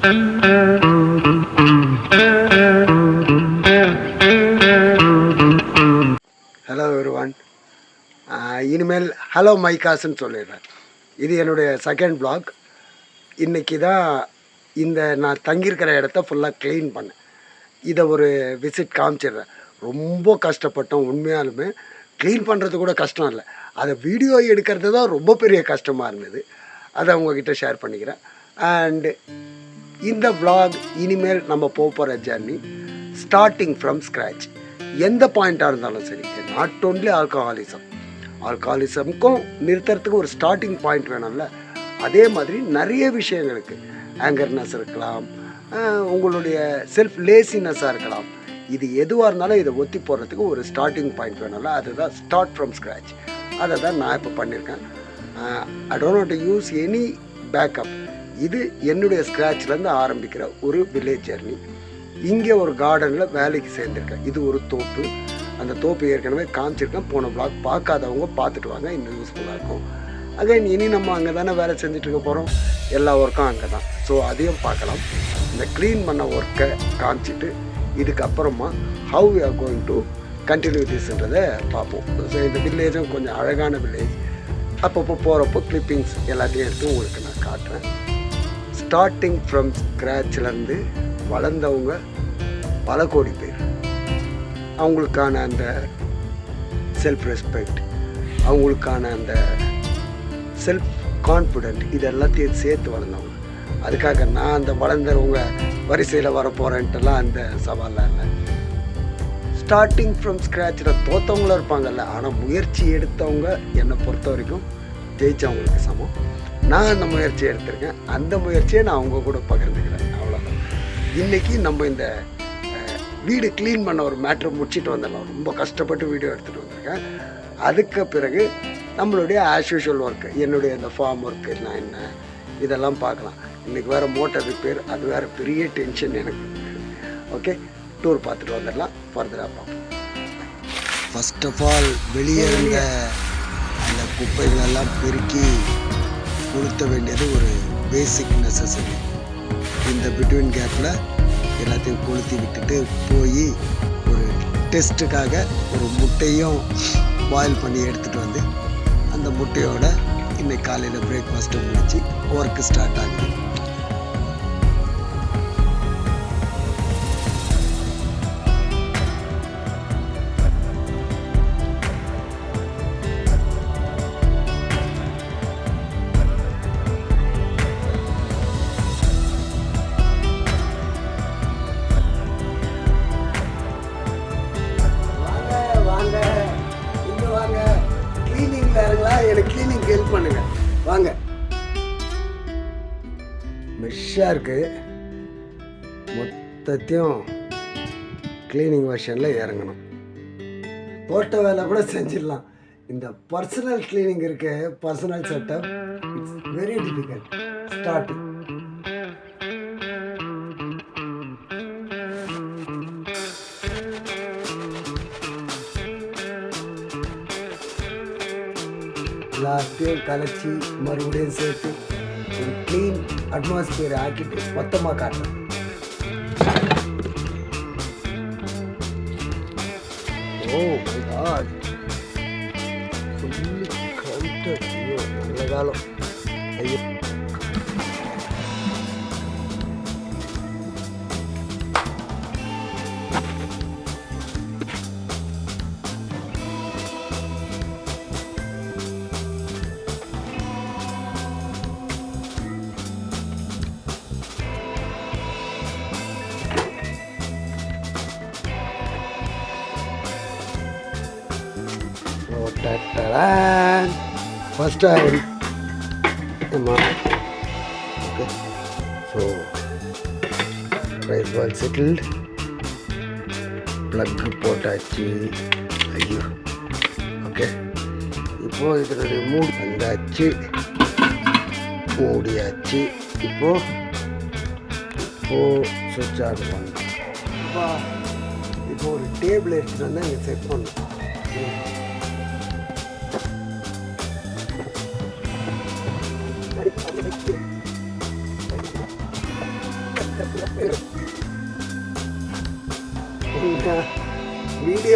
Hello everyone. இனிமேல் hello மைக்காஸ்ன்னு சொல்லிடுறேன். இது என்னுடைய செகண்ட் vlog. இன்றைக்கி தான் நான் தங்கியிருக்கிற இடத்த ஃபுல்லாக க்ளீன் பண்ணேன். இதை ஒரு விசிட் காமிச்சிடுறேன். ரொம்ப கஷ்டப்பட்டோம். உண்மையாலுமே க்ளீன் பண்ணுறது கூட கஷ்டம் இல்லை, அதை வீடியோ எடுக்கிறது தான் ரொம்ப பெரிய கஷ்டமாக இருந்தது. அதை உங்ககிட்ட ஷேர் பண்ணிக்கிறேன். அண்டு இந்த vlog இனிமேல் நம்ம போகிற ஜர்னி ஸ்டார்டிங் ஃப்ரம் ஸ்க்ராட்ச். எந்த பாயிண்ட்டாக இருந்தாலும் சரி, நாட் ஓன்லி ஆல்கஹாலிசம்க்கும் நிறுத்துறதுக்கு ஒரு ஸ்டார்டிங் பாயிண்ட் வேணும்ல, அதே மாதிரி நிறைய விஷயங்களுக்கு ஆங்கர்னஸ் இருக்கலாம், உங்களுடைய செல்ஃப் லேசினஸ்ஸாக இருக்கலாம். இது எதுவாக இருந்தாலும் இதை ஒத்தி போடுறதுக்கு ஒரு ஸ்டார்டிங் பாயிண்ட் வேணும்ல, அதுதான் ஸ்டார்ட் ஃப்ரம் ஸ்க்ராட்ச். அதை தான் நான் இப்போ பண்ணியிருக்கேன். I don't want to use any backup. இது என்னுடைய ஸ்க்ராட்ச்லேருந்து ஆரம்பிக்கிற ஒரு வில்லேஜ் ஜர்னி. இங்கே ஒரு கார்டனில் வேலைக்கு சேர்ந்துருக்கேன். இது ஒரு தோப்பு. அந்த தோப்பு ஏற்கனவே காமிச்சிருக்கேன். போன vlog பார்க்காதவங்க பார்த்துட்டு வாங்க, இன்னும் யூஸ்ஃபுல்லாக இருக்கும். அகைன் இனி நம்ம அங்கே தானே வேலை செஞ்சிட்ருக்க போகிறோம், எல்லா ஒர்க்கும் அங்கே தான். ஸோ அதையும் பார்க்கலாம். இந்த க்ளீன் பண்ண ஒர்க்கை காமிச்சிட்டு இதுக்கப்புறமா how we are going to continue திஸ்ன்றதை பார்ப்போம். ஸோ இந்த வில்லேஜும் கொஞ்சம் அழகான வில்லேஜ். அப்பப்போ போகிறப்போ கிளிப்பிங்ஸ் எல்லாத்தையும் எடுத்து உங்களுக்கு நான் காட்டுறேன். ஸ்டார்டிங் ஃப்ரம் ஸ்க்ராட்ச்லேருந்து வளர்ந்தவங்க பல கோடி பேர். அவங்களுக்கான அந்த செல்ஃப் ரெஸ்பெக்ட், அவங்களுக்கான அந்த செல்ஃப் கான்ஃபிடென்ட், இது எல்லாத்தையும் சேர்த்து வளர்ந்தவங்க. அதுக்காக நான் அந்த வளர்ந்தவங்க வரிசையில் வரப்போகிறேன்ட்டுலாம் அந்த சவால்லாம் இல்லை. ஸ்டார்டிங் ஃப்ரம் ஸ்க்ராட்சில் தோற்றவங்களும் இருப்பாங்கல்ல, ஆனால் முயற்சி எடுத்தவங்க என்னை பொறுத்த வரைக்கும் ஜெயித்தவங்களுக்கு சமம். நான் அந்த முயற்சியை எடுத்திருக்கேன். அந்த முயற்சியை நான் அவங்க கூட பகிர்ந்துக்கிறேன். அவ்வளோதான். இன்றைக்கி நம்ம இந்த வீடு க்ளீன் பண்ண ஒரு மேட்ரு முடிச்சுட்டு வந்துடலாம். ரொம்ப கஷ்டப்பட்டு வீடியோ எடுத்துகிட்டு வந்திருக்கேன். அதுக்கு பிறகு நம்மளுடைய ஆஸ் யூஷுவல் ஒர்க்கு, என்னுடைய இந்த ஃபார்ம் ஒர்க்கு நான் என்ன இதெல்லாம் பார்க்கலாம். இன்றைக்கி வேறு மோட்டர் ரிப்பேர், அது வேறு பெரிய டென்ஷன் எனக்கு. ஓகே, டூர் பார்த்துட்டு வந்துடலாம். ஃபர்தராக பார்ப்போம். ஃபர்ஸ்ட் ஆஃப் ஆல் வெளியே இருந்த அந்த குப்பைகளெல்லாம் பெருக்கி கொடுத்த வேண்டியது ஒரு பேசிக் நெசசரி. இந்த பிட்வீன் கேப்பில் எல்லாத்தையும் கொளுத்தி விட்டுட்டு போய் ஒரு டெஸ்ட்டுக்காக ஒரு முட்டையும் பாயில் பண்ணி எடுத்துகிட்டு வந்து அந்த முட்டையோட இன்னைக்கு காலையில் பிரேக்ஃபாஸ்ட்டை முடிச்சு ஒர்க்கு ஸ்டார்ட் ஆகுது. எனக்கு கிளீனிங் ஹெல்ப் பண்ணுங்க வாங்க. மெஷ்ஷாக இருக்குது. மொத்தத்தையும் கிளீனிங் வெர்ஷனில் இறங்கணும். தோட்ட வேலை கூட செஞ்சிடலாம். இந்த பர்சனல் கிளீனிங் இருக்கு, personal setup, it's very difficult starting. எல்லாத்தையும் கலைச்சி மறுபடியும் சேர்த்து ஒரு க்ளீன் அட்மாஸ்பியர் ஆக்கிட்டு மொத்தமாக காட்டுறேன். Oh my god, fully counted. ஐயோ நல்ல காலம். ஐயோ first I will okay, so rice ball settled, plug போட்டாச்சு. ஐயோ ஓகே, இப்போ இதனுடைய மூடி வந்தாச்சு, மூடியாச்சு. இப்போ சுவிட்ச் ஆன் பண்ணணும். இப்போ ஒரு டேபிள் எடுத்துகிட்டு வந்து இங்கே செட் பண்ணணும்.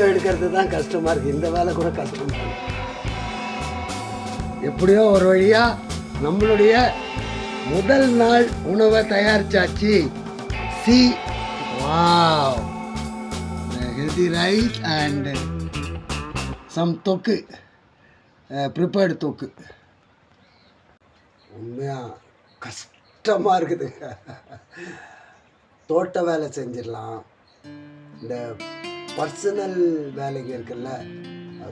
வீடியோ எடுக்கிறது தான் கஷ்டமாக இருக்குது. இந்த வேலை கூட கஷ்டமாக இருக்குது. எப்படியோ ஒரு வழியாக நம்மளுடைய முதல் நாள் உணவை தயாரிச்சாச்சு. See wow, healthy rice and some தொக்கு, ப்ரிப்பேர்டு தொக்கு. உண்மையாக கஷ்டமாக இருக்குது. தோட்ட வேலை செஞ்சிடலாம், இந்த பர்சனல் வேலைங்க இருக்குல்ல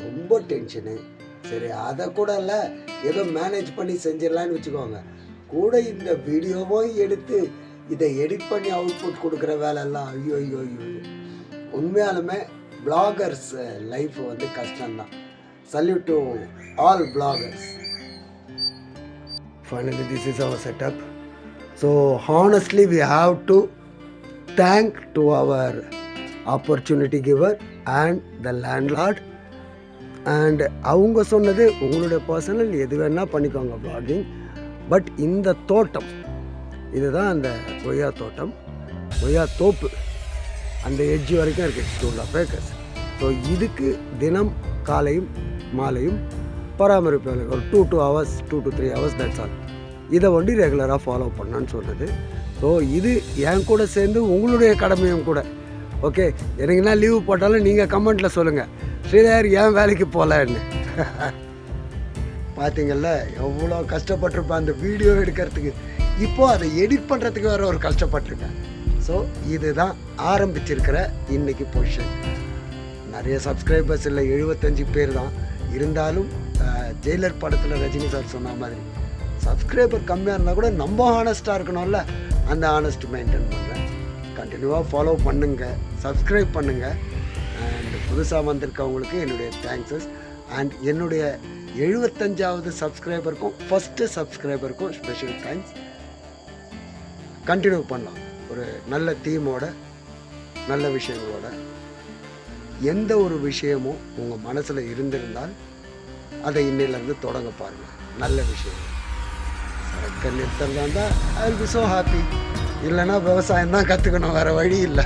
ரொம்ப டென்ஷனு. சரி அதை கூட இல்லை, ஏதோ மேனேஜ் பண்ணி செஞ்சிடலான்னு வச்சுக்கோங்க. கூட இந்த வீடியோவும் எடுத்து இதை எடிட் பண்ணி அவுட்புட் கொடுக்குற வேலையெல்லாம் ஐயோ ஐயோ ஐயோ. உண்மையாலுமே பிளாகர்ஸ் லைஃப் வந்து கஷ்டம்தான். Salute to all bloggers. Finally, this is our setup. So honestly, we have to thank to our opportunity giver and the landlord. And அவங்க சொன்னது உங்களுடைய பர்சனல் எது வேணால் பண்ணிக்கோங்க vlogging. பட் இந்த தோட்டம், இதுதான் அந்த கொய்யா தோட்டம், கொய்யா தோப்பு, அந்த எட்ஜ் வரைக்கும் இருக்குது, 2.5 acres. ஸோ இதுக்கு தினம் காலையும் மாலையும் பராமரிப்பு ஒரு 2 to 3 hours தட்ஸ் ஆல். இதை வந்து ரெகுலராக ஃபாலோ பண்ணான்னு சொன்னது. ஸோ இது என் கூட சேர்ந்து உங்களுடைய கடமையும் கூட. ஓகே, எனக்குன்னா லீவு போட்டாலும் நீங்கள் கமெண்ட்டில் சொல்லுங்கள், ஸ்ரீதர் ஏன் வேலைக்கு போகலன்னு. பார்த்தீங்கள்ல எவ்வளோ கஷ்டப்பட்டிருப்பேன் அந்த வீடியோ எடுக்கிறதுக்கு. இப்போது அதை எடிட் பண்ணுறதுக்கு வேறு ஒரு கஷ்டப்பட்டிருக்கேன். ஸோ இதுதான் ஆரம்பிச்சிருக்கிற இன்றைக்கி பொசிஷன். நிறைய சப்ஸ்கிரைபர்ஸ் இல்லை, 75 பேர் தான். இருந்தாலும் ஜெயிலர் படத்தில் ரஜினி சார் சொன்ன மாதிரி சப்ஸ்கிரைபர் கம்மியாக இருந்தால் கூட நம்ம ஹானஸ்ட்டாக இருக்கணும்ல, அந்த ஹானஸ்ட் மெயின்டைன் பண்ணுறேன். கண்டினியூவாக ஃபாலோ பண்ணுங்கள், சப்ஸ்கிரைப் பண்ணுங்கள். அண்ட் புதுசாக வந்திருக்கவங்களுக்கு என்னுடைய தேங்க்ஸஸ். அண்ட் என்னுடைய 75வது சப்ஸ்கிரைபருக்கும் ஃபஸ்ட்டு சப்ஸ்கிரைபருக்கும் ஸ்பெஷல் தேங்க்ஸ். கண்டினியூ பண்ணலாம் ஒரு நல்ல தீமோட, நல்ல விஷயங்களோட. எந்த ஒரு விஷயமும் உங்கள் மனசில் இருந்திருந்தால் அதை இன்னிலேருந்து தொடங்க பாருங்கள். நல்ல விஷயம் சரக்கு நிறுத்தம் தான் I will be so happy. இல்லைன்னா விவசாயம் தான் கற்றுக்கணும், வேறு வழி இல்லை.